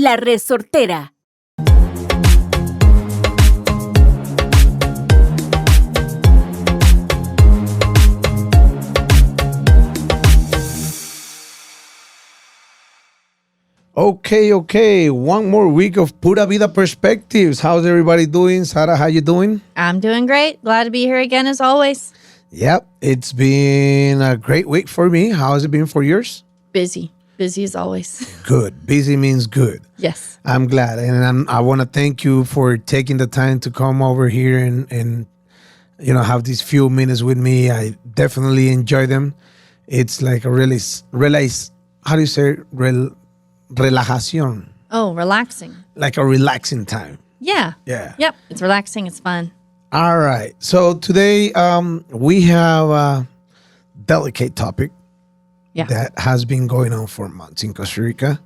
La Resortera. Okay. One more week of Pura Vida Perspectives. How's everybody doing? Sarah, how you doing? I'm doing great. Glad to be here again as always. Yep, it's been a great week for me. How has it been for yours? Busy. Busy as always. Good. Busy means good. Yes. I'm glad. And I want to thank you for taking the time to come over here and have these few minutes with me. I definitely enjoy them. It's like a really, how do you say it? Relajación. Oh, relaxing. Like a relaxing time. Yeah. Yeah. Yep. It's relaxing. It's fun. All right. So today we have a delicate topic that has been going on for months in Costa Rica.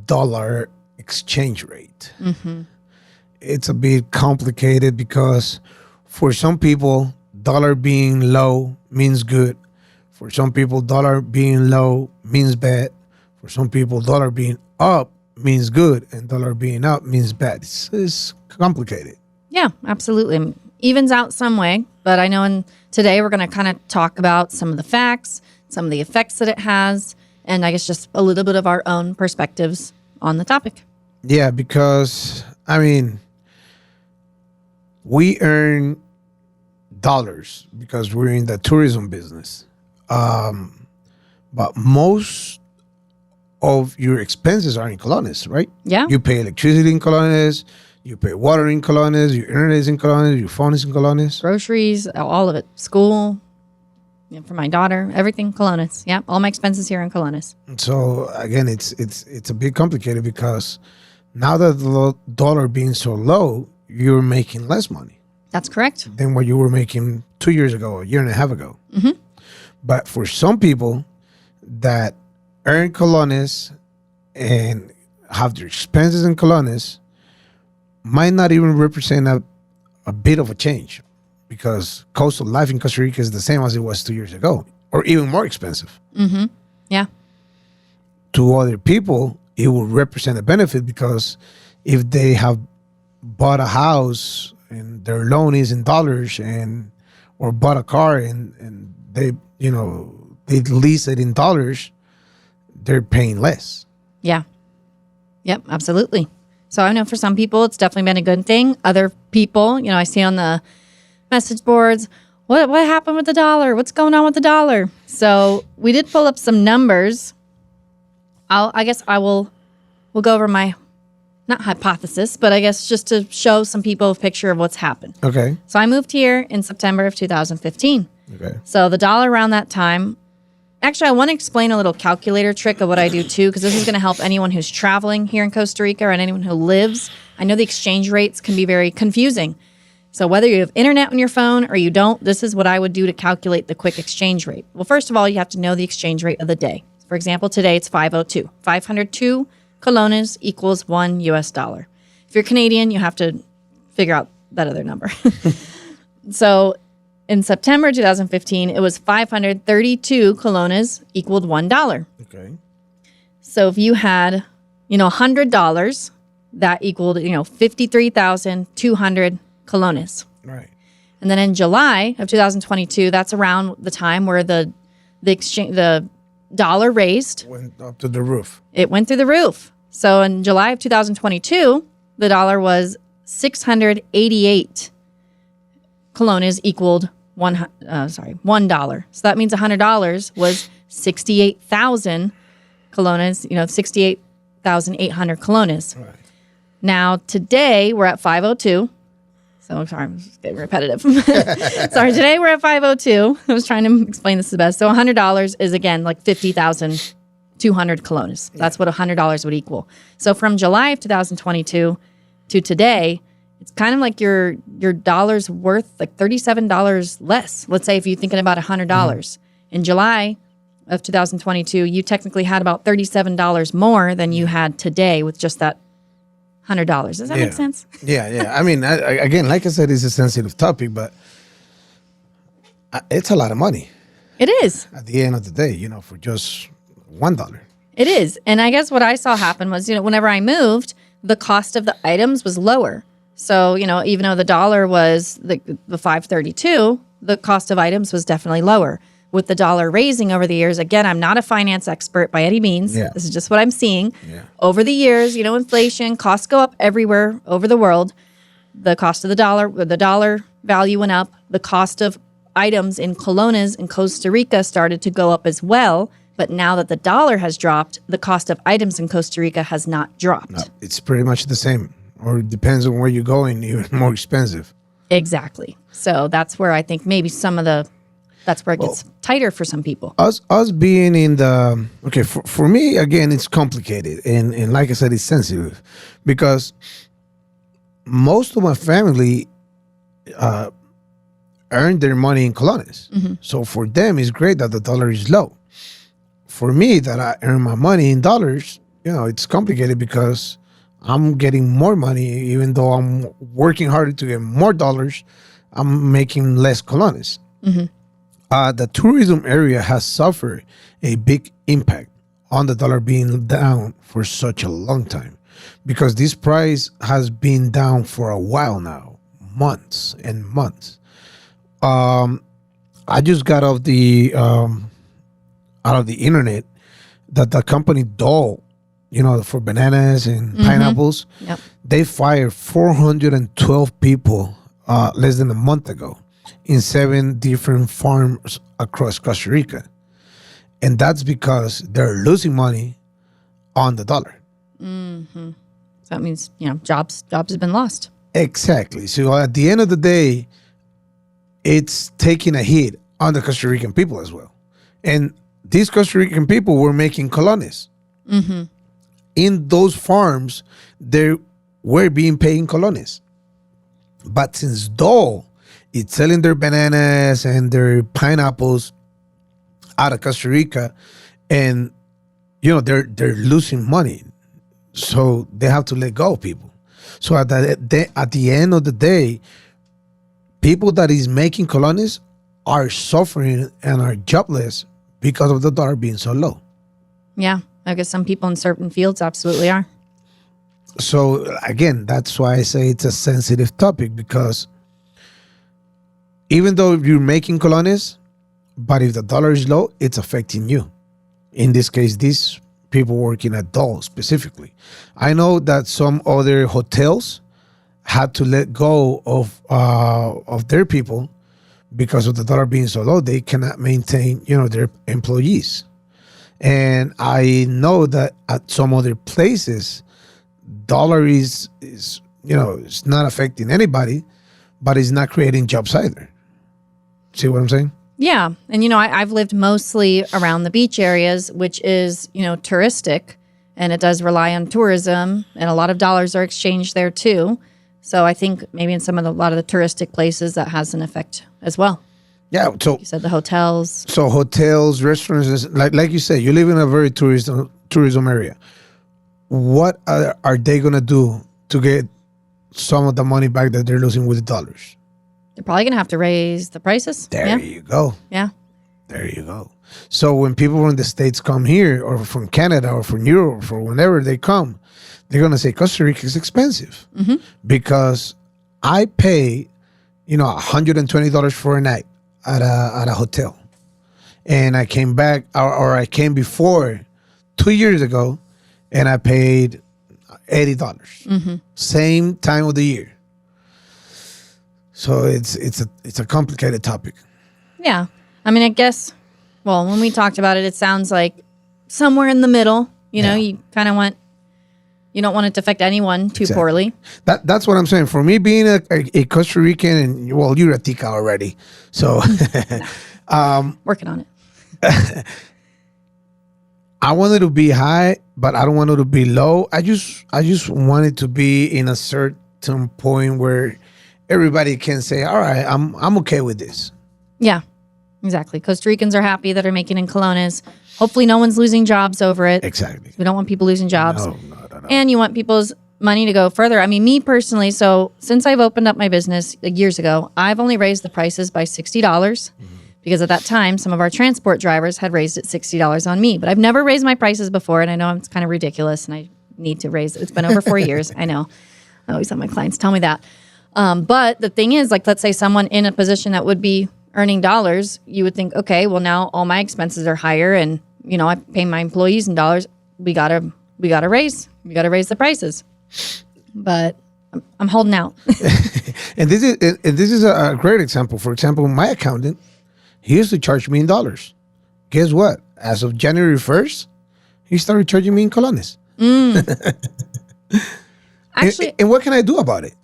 Dollar exchange rate. Mm-hmm. It's a bit complicated because for some people, dollar being low means good. For some people, dollar being low means bad. For some people, dollar being up means good, and dollar being up means bad. It's complicated. Yeah, absolutely. Evens out some way, but I know today we're going to kind of talk about some of the facts, some of the effects that it has, and I guess just a little bit of our own perspectives on the topic. Yeah, because, we earn dollars because we're in the tourism business. But most of your expenses are in colones, right? Yeah. You pay electricity in colones, you pay water in colones, your internet is in colones, your phone is in colones. Groceries, all of it. School, for my daughter, everything colones. Yeah, all my expenses here in colones. So again, it's a bit complicated because now that the dollar being so low, you're making less money. That's correct. Than what you were making 2 years ago, a year and a half ago. Mm-hmm. But for some people that earn colones and have their expenses in colones might not even represent a bit of a change because cost of life in Costa Rica is the same as it was 2 years ago or even more expensive. Mm-hmm. Yeah. To other people, it will represent a benefit because if they have bought a house and their loan is in dollars or bought a car and they lease it in dollars, they're paying less. Yeah. Yep, absolutely. So I know for some people, it's definitely been a good thing. Other people, I see on the message boards, what happened with the dollar? What's going on with the dollar? So we did pull up some numbers. We'll go over my, not hypothesis, but I guess just to show some people a picture of what's happened. Okay. So I moved here in September of 2015. Okay. So the dollar around that time. Actually, I want to explain a little calculator trick of what I do, too, because this is going to help anyone who's traveling here in Costa Rica and anyone who lives. I know the exchange rates can be very confusing. So whether you have internet on your phone or you don't, this is what I would do to calculate the quick exchange rate. Well, first of all, you have to know the exchange rate of the day. For example, today it's 502. 502 colones equals $1 US. If you're Canadian, you have to figure out that other number. So in September 2015, it was 532 colones equaled $1. Okay. So if you had, $100, that equaled, 53,200 colones. Right. And then in July of 2022, that's around the time where the dollar raised. Went up to the roof. It went through the roof. So in July of 2022, the dollar was 688 colones equaled $1. So that means $100 was 68,000 colones, 68,800 colones. Right. Now, today we're at 502. So, sorry, I'm just getting repetitive. Sorry, today we're at 502. I was trying to explain this the best. So $100 is, again, like 50,200 colones. That's what $100 would equal. So from July of 2022 to today, it's kind of like your dollar's worth like $37 less. Let's say if you're thinking about $100. In July of 2022, you technically had about $37 more than you had today with just that $100. Does that make sense? Yeah. I mean, again, like I said, it's a sensitive topic, but it's a lot of money. It is. At the end of the day, for just $1. It is. And I guess what I saw happen was, whenever I moved, the cost of the items was lower. So, even though the dollar was the 5.32, the cost of items was definitely lower. With the dollar raising over the years, again, I'm not a finance expert by any means. Yeah. This is just what I'm seeing. Yeah. Over the years, inflation, costs go up everywhere over the world. The cost of the dollar value went up. The cost of items in colones in Costa Rica started to go up as well. But now that the dollar has dropped, the cost of items in Costa Rica has not dropped. No, it's pretty much the same. Or it depends on where you're going, even more expensive. Exactly. So that's where I think maybe that's where it gets tighter for some people. Us being in the, okay, for me, again, it's complicated. And like I said, it's sensitive. Because most of my family earn their money in colones. Mm-hmm. So for them, it's great that the dollar is low. For me, that I earn my money in dollars, it's complicated because I'm getting more money, even though I'm working harder to get more dollars, I'm making less colones. Mm-hmm. The tourism area has suffered a big impact on the dollar being down for such a long time because this price has been down for a while now, months and months. I just got off out of the internet that the company Dole, for bananas and pineapples, yep. They fired 412 people less than a month ago in 7 different farms across Costa Rica. And that's because they're losing money on the dollar. Mm-hmm. So that means, jobs have been lost. Exactly. So at the end of the day, it's taking a hit on the Costa Rican people as well. And these Costa Rican people were making colones. Mm-hmm. In those farms, they were being paid in colones. But since Dole is selling their bananas and their pineapples out of Costa Rica, and they're losing money, so they have to let go of people. So at the end of the day, people that is making colones are suffering and are jobless because of the dollar being so low. Yeah, I guess some people in certain fields absolutely are. So again, that's why I say it's a sensitive topic, because even though you're making colones, but if the dollar is low, it's affecting you. In this case, these people working at Dole specifically. I know that some other hotels had to let go of their people because of the dollar being so low. They cannot maintain, their employees. And I know that at some other places, dollar is it's not affecting anybody, but it's not creating jobs either. See what I'm saying? Yeah. And, I've lived mostly around the beach areas, which is, touristic, and it does rely on tourism, and a lot of dollars are exchanged there too. So I think maybe in a lot of the touristic places that has an effect as well. Yeah. So you said the hotels. So hotels, restaurants, like you said, you live in a very tourism area. What are they going to do to get some of the money back that they're losing with the dollars? They're probably going to have to raise the prices. There you go. Yeah. There you go. So when people from the States come here, or from Canada, or from Europe, or whenever they come, they're going to say Costa Rica is expensive. Mm-hmm. Because I pay, $120 for a night at a hotel. And I came back, or I came before 2 years ago, and I paid $80. Mm-hmm. Same time of the year. So it's a complicated topic. Yeah. I mean, I guess, when we talked about it, it sounds like somewhere in the middle, you kind of you don't want it to affect anyone too poorly. That's what I'm saying. For me, being a Costa Rican, and you're a tica already. So working on it. I want it to be high, but I don't want it to be low. I just want it to be in a certain point where everybody can say, all right, I'm okay with this. Yeah, exactly. Costa Ricans are happy that are making in colones. Hopefully no one's losing jobs over it. Exactly. We don't want people losing jobs. No. And you want people's money to go further. I mean, me personally, so since I've opened up my business years ago, I've only raised the prices by $60 because at that time, some of our transport drivers had raised it $60 on me. But I've never raised my prices before, and I know it's kind of ridiculous, and I need to raise it. It's been over 4 years. I know. I always have my clients tell me that. But the thing is, like, let's say someone in a position that would be earning dollars, you would think, okay, well, now all my expenses are higher, and I pay my employees in dollars. We gotta raise the prices. But I'm holding out. And this is a great example. For example, my accountant, he used to charge me in dollars. Guess what? As of January 1st, he started charging me in colones. Actually, and what can I do about it?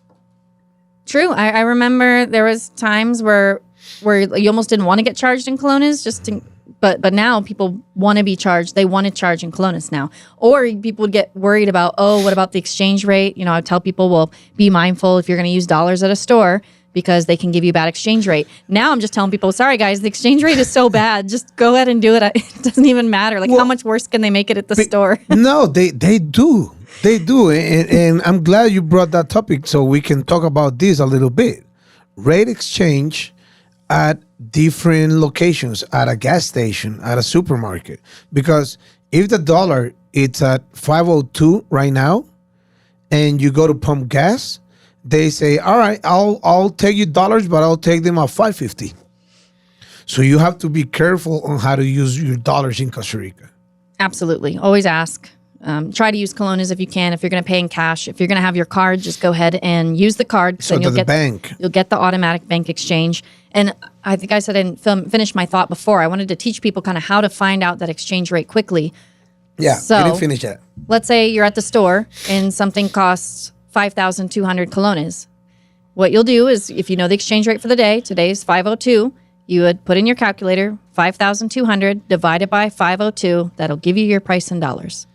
True. I remember there was times where you almost didn't want to get charged in colones, but now people want to be charged. They want to charge in colones now. Or people would get worried about, what about the exchange rate? I would tell people, well, be mindful if you're going to use dollars at a store because they can give you a bad exchange rate. Now I'm just telling people, sorry guys, the exchange rate is so bad. Just go ahead and do it. It doesn't even matter. How much worse can they make it at the store? No, they do. They do. And I'm glad you brought that topic so we can talk about this a little bit. Rate exchange at different locations, at a gas station, at a supermarket. Because if the dollar it's at 502 right now and you go to pump gas, they say, all right, I'll take you dollars, but I'll take them at 550. So you have to be careful on how to use your dollars in Costa Rica. Absolutely. Always ask. Try to use colones if you can. If you're going to pay in cash, if you're going to have your card, just go ahead and use the card. So you'll get bank. You'll get the automatic bank exchange. And I think I said I didn't finish my thought before. I wanted to teach people kind of how to find out that exchange rate quickly. Yeah, so, you didn't finish that. Let's say you're at the store and something costs 5,200 colones. What you'll do is, if you know the exchange rate for the day, today's 502, you would put in your calculator 5,200 divided by 502. That'll give you your price in dollars.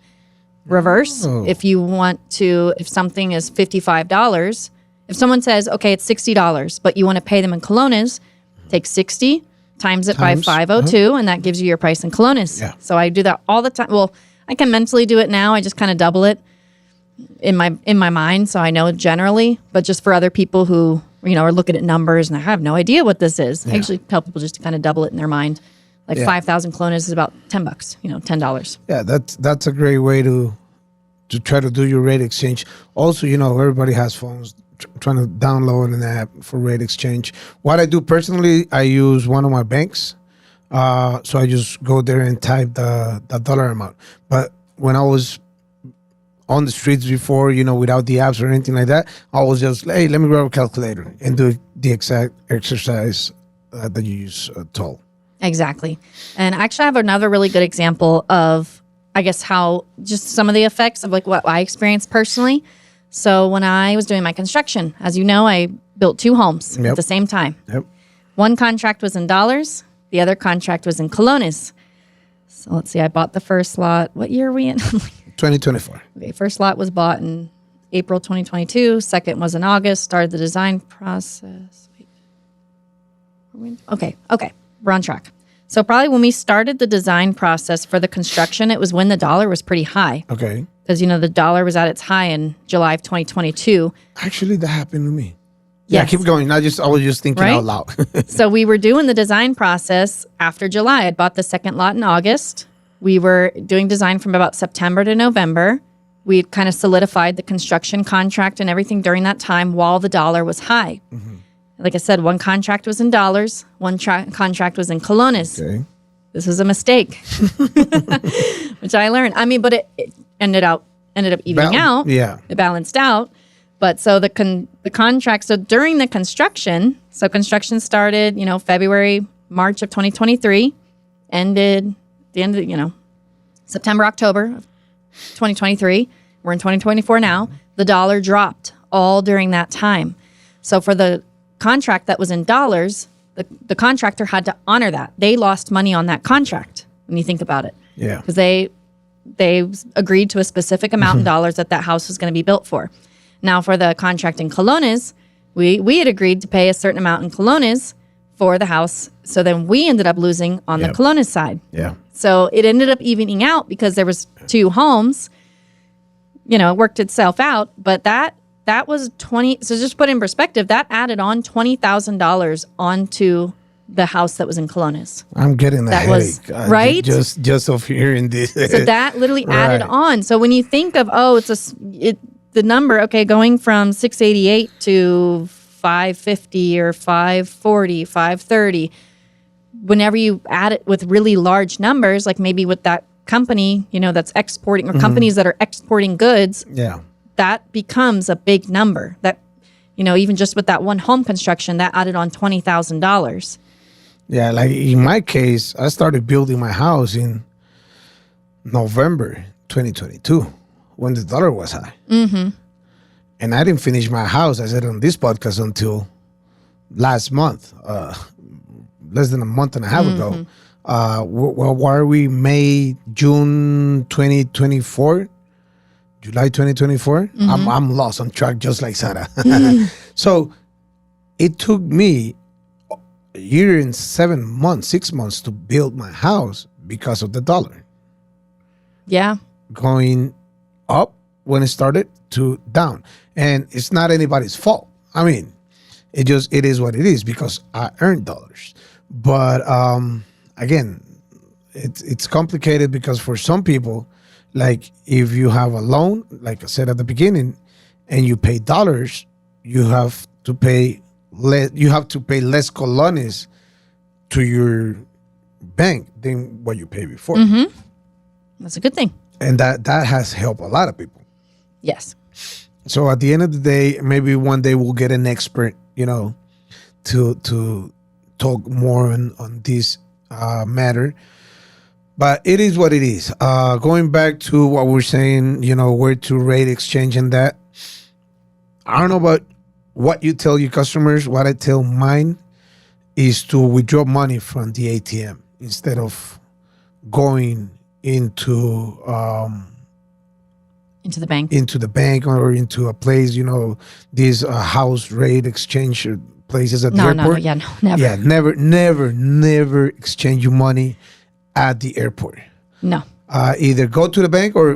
Reverse, if you want to, if something is $55, if someone says, okay, it's $60, but you want to pay them in colones, take 60, times it by 502, and that gives you your price in colones. Yeah. So I do that all the time. Well, I can mentally do it now. I just kind of double it in my mind, so I know generally. But just for other people who are looking at numbers and I have no idea what this is, I actually tell people just to kind of double it in their mind. 5,000 colones is about $10, $10. Yeah, that's a great way to try to do your rate exchange. Also, everybody has phones. Trying to download an app for rate exchange. What I do personally, I use one of my banks. So I just go there and type the dollar amount. But when I was on the streets before, without the apps or anything like that, I was just, hey, let me grab a calculator and do the exact exercise that you use told. Exactly. And actually I have another really good example of, I guess, how just some of the effects of what I experienced personally. So when I was doing my construction, as you know, I built 2 homes at the same time. Yep. One contract was in dollars. The other contract was in colones. So let's see, I bought the first lot. What year are we in? 2024. Okay, first lot was bought in April 2022. Second was in August. Started the design process. Okay. We're on track. So probably when we started the design process for the construction, it was when the dollar was pretty high. Okay. Because, the dollar was at its high in July of 2022. Actually, that happened to me. Yes. Yeah, keep going. I was just thinking out loud. So we were doing the design process after July. I'd bought the second lot in August. We were doing design from about September to November. We kind of solidified the construction contract and everything during that time while the dollar was high. Mm-hmm. Like I said, one contract was in dollars, one contract was in colones. Okay. This was a mistake, which I learned. But it ended up evening out. Yeah, it balanced out. But so the contract. So during the construction, started, February, March of 2023, ended the end of September, October of 2023. We're in 2024 now. The dollar dropped all during that time. So for the contract that was in dollars, the contractor had to honor that. They lost money on that contract when you think about it. Yeah. Because they agreed to a specific amount in dollars that house was going to be built for. Now for the contract in colones, we had agreed to pay a certain amount in colones for the house. So then we ended up losing on the colones side. Yeah. So it ended up evening out because there was 2 homes. It worked itself out, but that was 20. So just put in perspective, that added on $20,000 onto the house that was in Colones. I'm getting a headache. Right? Just of hearing this. So that literally added on. So when you think of, the number, okay, going from 688 to 550 or 540, 530, whenever you add it with really large numbers, like maybe with that company, that's exporting, or companies that are exporting goods, that becomes a big number. That, even just with that one home construction, that added on $20,000. Yeah, like in my case, I started building my house in November 2022 when the dollar was high. Mm-hmm. And I didn't finish my house, I said on this podcast, until last month, less than a month and a half ago. Why are we June 2024? July 2024? Mm-hmm. I'm lost on track, just like Sarah. So it took me a year and 6 months to build my house because of the dollar. Yeah. Going up when it started to down. And it's not anybody's fault. I mean, it is what it is because I earned dollars. But again, it's complicated because for some people, like if you have a loan, like I said at the beginning, and you pay dollars, you have to pay less colones to your bank than what you paid before. Mm-hmm. That's a good thing. And that has helped a lot of people. Yes. So at the end of the day, maybe one day we'll get an expert, to talk more on this matter. But it is what it is. Going back to what we're saying, where to rate exchange and that. I don't know about what you tell your customers. What I tell mine is to withdraw money from the ATM instead of going into the bank, or into a place, these house rate exchange places at the airport. Never. Yeah, never exchange your money at the airport. No. Either go to the bank, or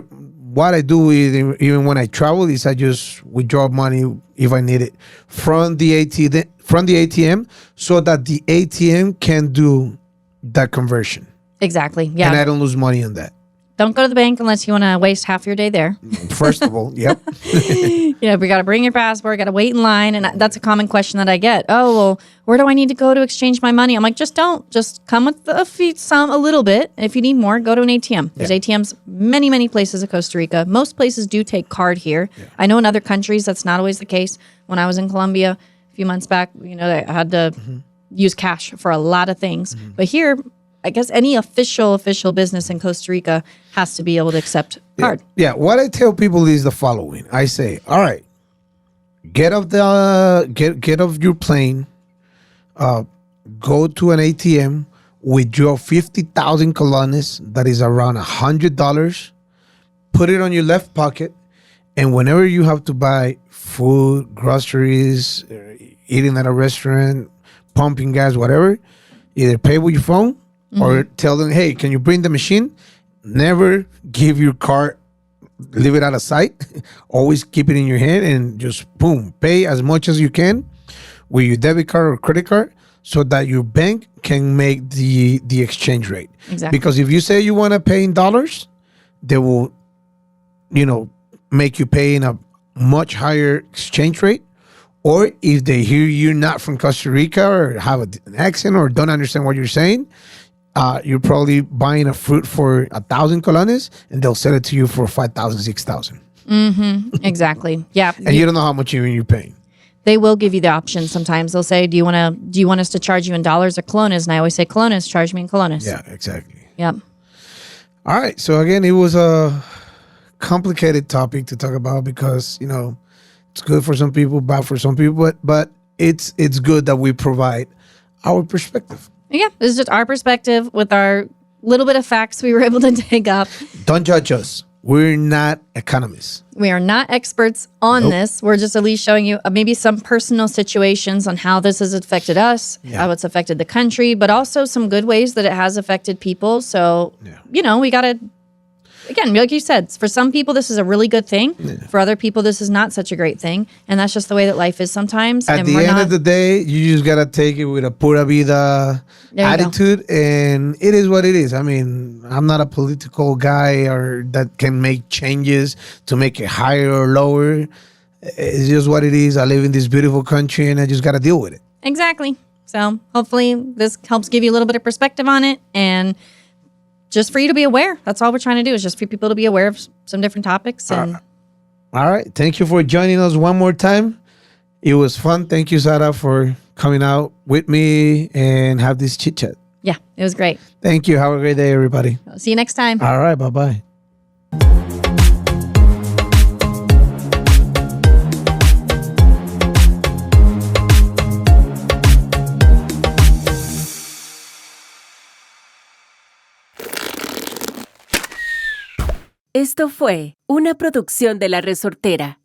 what I do is, even when I travel, is I just withdraw money if I need it from the ATM, so that the ATM can do that conversion. Exactly. Yeah. And I don't lose money on that. Don't go to the bank unless you want to waste half your day there. First of all, yep. We got to bring your passport, got to wait in line. And that's a common question that I get. Oh, well, where do I need to go to exchange my money? I'm like, just come with a little bit. If you need more, go to an ATM. There's ATMs many places in Costa Rica. Most places do take card here. Yeah. I know in other countries that's not always the case. When I was in Colombia a few months back, I had to use cash for a lot of things. Mm-hmm. But here, I guess any official business in Costa Rica has to be able to accept card. Yeah. What I tell people is the following. I say, all right, get off your plane, go to an ATM, withdraw 50,000 colones, that is around $100, put it on your left pocket, and whenever you have to buy food, groceries, eating at a restaurant, pumping gas, whatever, either pay with your phone, or tell them, hey, can you bring the machine? Never give your card, leave it out of sight. Always keep it in your hand and just boom, pay as much as you can with your debit card or credit card, so that your bank can make the exchange rate. Exactly. Because if you say you want to pay in dollars, they will, make you pay in a much higher exchange rate. Or if they hear you're not from Costa Rica or have an accent or don't understand what you're saying, you're probably buying a fruit for 1,000 colones and they'll sell it to you for 5,000, 6,000. Mm-hmm. Exactly. Yeah. And you don't know how much you're paying. They will give you the option. Sometimes they'll say, do you want us to charge you in dollars or colones? And I always say colones, charge me in colones. Yeah, exactly. Yep. All right. So again, it was a complicated topic to talk about because, it's good for some people, bad for some people, but it's good that we provide our perspective. Yeah, this is just our perspective with our little bit of facts we were able to dig up. Don't judge us. We're not economists. We are not experts on this. We're just at least showing you maybe some personal situations on how this has affected us, how it's affected the country, but also some good ways that it has affected people. So, we got to again, like you said, for some people, this is a really good thing. Yeah. For other people, this is not such a great thing. And that's just the way that life is sometimes. At the end of the day, you just got to take it with a Pura Vida attitude. And it is what it is. I mean, I'm not a political guy or that can make changes to make it higher or lower. It's just what it is. I live in this beautiful country and I just got to deal with it. Exactly. So hopefully this helps give you a little bit of perspective on it and just for you to be aware. That's all we're trying to do is just for people to be aware of some different topics. And all right. Thank you for joining us one more time. It was fun. Thank you, Sarah, for coming out with me and have this chit chat. Yeah, it was great. Thank you. Have a great day, everybody. I'll see you next time. All right. Bye-bye. Esto fue una producción de La Resortera.